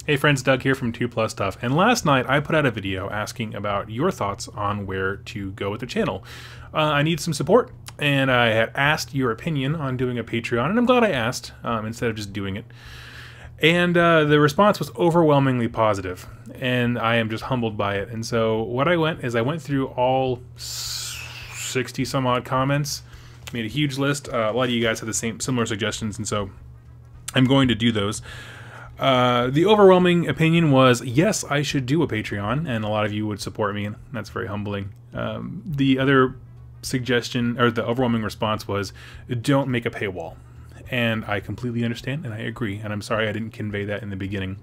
Hey friends, Doug here from 2 Plus Stuff, and last night I put out a video asking about your thoughts on where to go with the channel. I need some support, and I had asked your opinion on doing a Patreon, and I'm glad I asked, instead of just doing it. And the response was overwhelmingly positive, and I am just humbled by it. And so what I went through all 60 some odd comments, made a huge list. A lot of you guys had the similar suggestions, and so I'm going to do those. The overwhelming opinion was, yes, I should do a Patreon, and a lot of you would support me, and that's very humbling. The other suggestion, or the overwhelming response was, don't make a paywall. And I completely understand, and I agree, and I'm sorry I didn't convey that in the beginning.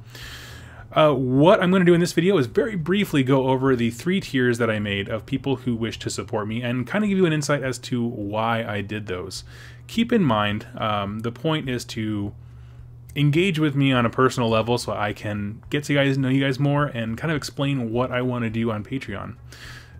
What I'm going to do in this video is very briefly go over the 3 tiers that I made of people who wish to support me, and kind of give you an insight as to why I did those. Keep in mind, the point is to engage with me on a personal level so I can get to know you guys more and kind of explain what I want to do on Patreon.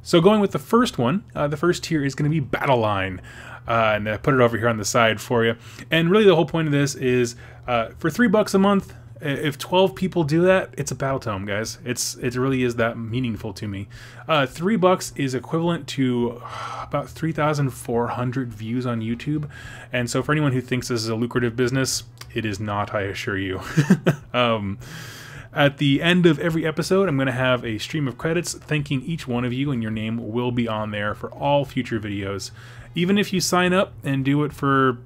So going with the first one, the first tier is going to be Battle Line. And I put it over here on the side for you. And really the whole point of this is for $3 a month, if 12 people do that, it's a battle tome, guys. It really is that meaningful to me. $3 is equivalent to about 3,400 views on YouTube. And so for anyone who thinks this is a lucrative business, it is not, I assure you. At the end of every episode, I'm going to have a stream of credits thanking each one of you, and your name will be on there for all future videos. Even if you sign up and do it for,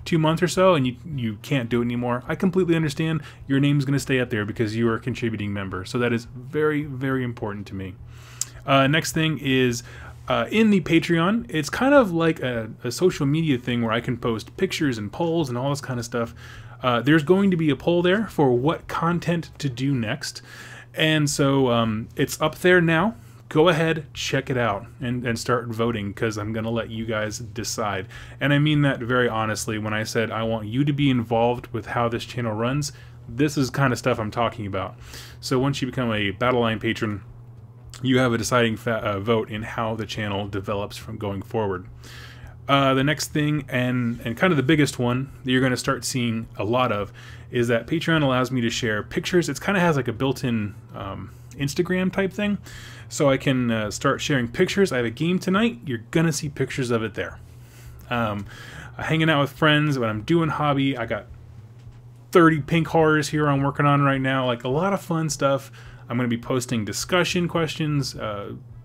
2 months or so and you can't do it anymore, I completely understand. Your name's going to stay up there because you are a contributing member. So that is very, very important to me. Next thing is in the Patreon, it's kind of like a social media thing where I can post pictures and polls and all this kind of stuff. There's going to be a poll there for what content to do next. And so it's up there now. Go ahead, check it out, and start voting, because I'm going to let you guys decide. And I mean that very honestly when I said I want you to be involved with how this channel runs. This is kind of stuff I'm talking about. So once you become a Battle Line patron, you have a deciding vote in how the channel develops from going forward. The next thing, and kind of the biggest one that you're going to start seeing a lot of, is that Patreon allows me to share pictures. It kind of has like a built-in Instagram type thing, so I can start sharing pictures. I have a game tonight. You're going to see pictures of it there. Hanging out with friends when I'm doing hobby. I got 30 pink horrors here I'm working on right now. Like a lot of fun stuff. I'm going to be posting discussion questions,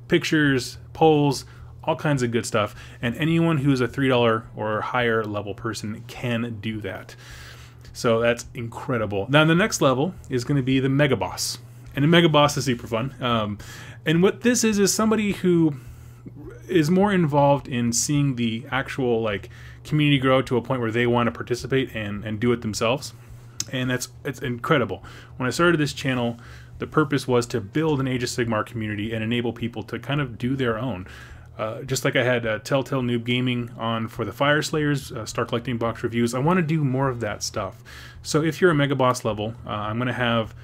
pictures, polls, all kinds of good stuff, and anyone who's a $3 or higher level person can do that. So that's incredible. Now the next level is going to be the Mega Boss, and the Mega Boss is super fun. And what this is somebody who is more involved in seeing the actual community grow to a point where they want to participate and do it themselves, and it's incredible. When I started this channel, the purpose was to build an Age of Sigmar community and enable people to kind of do their own. Just like I had Telltale Noob Gaming on for the Fire Slayers, Star Collecting Box reviews, I want to do more of that stuff. So if you're a Mega Boss level, I'm going to have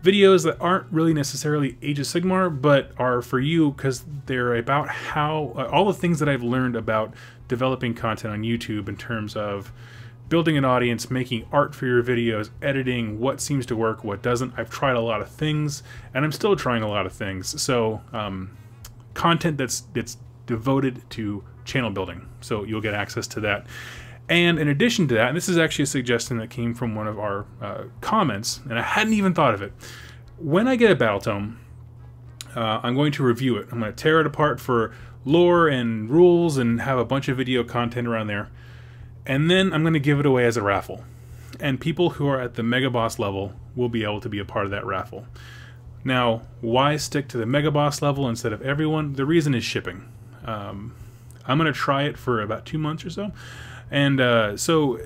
videos that aren't really necessarily Age of Sigmar, but are for you because they're about how, all the things that I've learned about developing content on YouTube in terms of building an audience, making art for your videos, editing, what seems to work, what doesn't. I've tried a lot of things, and I'm still trying a lot of things. So content that's devoted to channel building, so you'll get access to that. And in addition to that, and this is actually a suggestion that came from one of our comments, and I hadn't even thought of it. When I get a battle tome, I'm going to review it. I'm going to tear it apart for lore and rules and have a bunch of video content around there. And then I'm going to give it away as a raffle. And people who are at the Mega Boss level will be able to be a part of that raffle. Now, why stick to the Mega Boss level instead of everyone? The reason is shipping. I'm going to try it for about 2 months or so. And so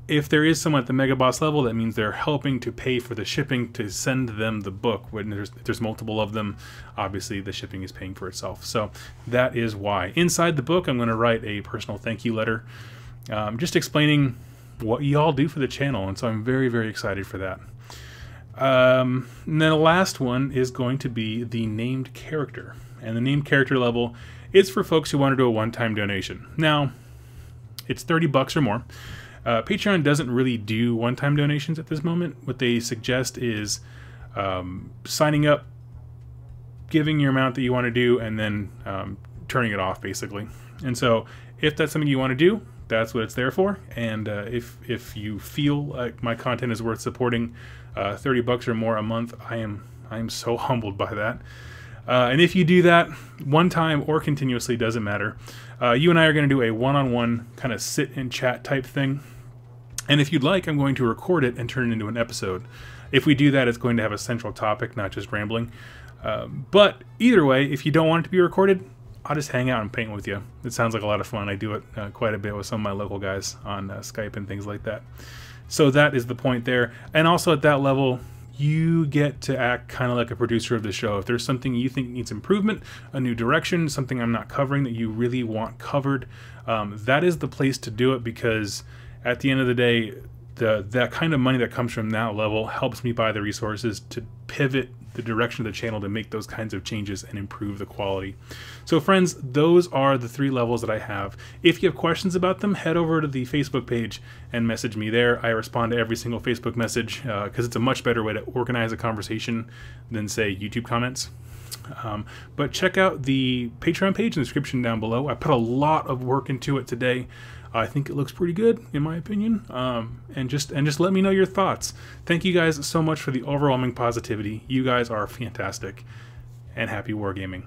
if there is someone at the Mega Boss level, that means they're helping to pay for the shipping to send them the book. When there's multiple of them, obviously the shipping is paying for itself. So that is why. Inside the book, I'm going to write a personal thank you letter, just explaining what you all do for the channel. And so I'm very, very excited for that. And then the last one is going to be the named character. And the named character level is for folks who want to do a one-time donation. Now, it's $30 or more. Patreon doesn't really do one-time donations at this moment. What they suggest is signing up, giving your amount that you want to do, and then turning it off, basically. And so if that's something you want to do, that's what it's there for. And if you feel like my content is worth supporting, $30 or more a month, I am so humbled by that. And if you do that one time or continuously, doesn't matter. You and I are going to do a one-on-one kind of sit and chat type thing. And if you'd like, I'm going to record it and turn it into an episode. If we do that, it's going to have a central topic, not just rambling. But either way, if you don't want it to be recorded, I'll just hang out and paint with you. It sounds like a lot of fun. I do it quite a bit with some of my local guys on Skype and things like that. So that is the point there. And also at that level, you get to act kind of like a producer of the show. If there's something you think needs improvement, a new direction, something I'm not covering that you really want covered, that is the place to do it, because at the end of the day, that kind of money that comes from that level helps me buy the resources to pivot the direction of the channel to make those kinds of changes and improve the quality. So friends, those are the 3 levels that I have. If you have questions about them, head over to the Facebook page and message me there. I respond to every single Facebook message because it's a much better way to organize a conversation than, say, YouTube comments. But check out the Patreon page in the description down below. I put a lot of work into it today. I think it looks pretty good, in my opinion. And just let me know your thoughts. Thank you guys so much for the overwhelming positivity. You guys are fantastic, and happy wargaming.